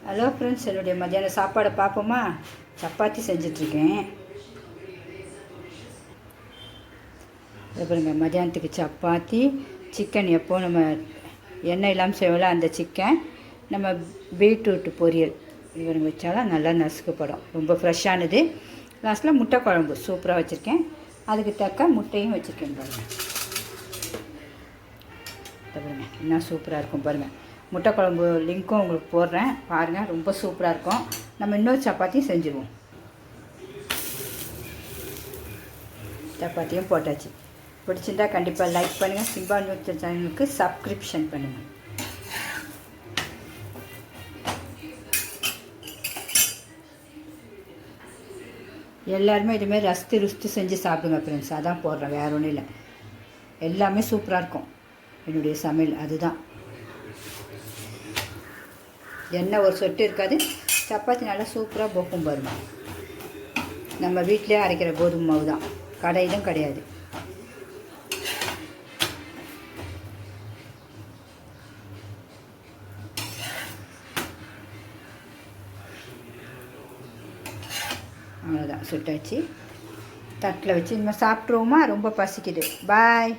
Hello friends, என்னுடைய மத்தியான சாப்பாடை பார்ப்போமா? சப்பாத்தி செஞ்சிட்ருக்கேன். பாருங்க, மத்தியானத்துக்கு சப்பாத்தி, சிக்கன். எப்போது நம்ம எண்ணெய் இல்லாமல் செய்வோம்ல அந்த சிக்கன், நம்ம பீட்ரூட் பொரியல் இவருங்க வச்சாலும் நல்லா நசுக்கப்படும். ரொம்ப ஃப்ரெஷ்ஷானது. லாஸ்ட்டில் முட்டை குழம்பு சூப்பராக வச்சுருக்கேன். அதுக்கு தக்க முட்டையும் வச்சுருக்கேன் பாருங்கள். பாருங்கள் என்ன சூப்பராக இருக்கும் பாருங்கள். முட்டை குழம்பு லிங்க்கும் உங்களுக்கு போடுறேன் பாருங்கள். ரொம்ப சூப்பராக இருக்கும். நம்ம இன்னொரு சப்பாத்தியும் செஞ்சுருவோம். சப்பாத்தியும் போட்டாச்சு. பிடிச்சிருந்தா கண்டிப்பாக லைக் பண்ணுங்கள். சிம்பா நியூஸ் சேனலுக்கு சப்ஸ்கிரிப்ஷன் பண்ணுங்கள். எல்லாருமே இதுமாரி ரசித்து ருசித்து செஞ்சு சாப்பிடுங்க ஃப்ரெண்ட்ஸ். அதான் போடுறேன், வேறு ஒன்றும் இல்லை. எல்லாமே சூப்பராக இருக்கும். என்னுடைய சமையல் அதுதான். எண்ணெய் ஒரு சொட்டு இருக்காது. சப்பாத்தி நல்லா சூப்பராக போக்கும் பாருங்க. நம்ம வீட்டிலே அரைக்கிற கோதுமை மாவு தான், கடையிலும் கிடையாது. அவ்வளோதான், சுட்டாச்சு. தட்டில் வச்சு நம்ம சாப்பிட்ருவோமா? ரொம்ப பசிக்குது. பாய்.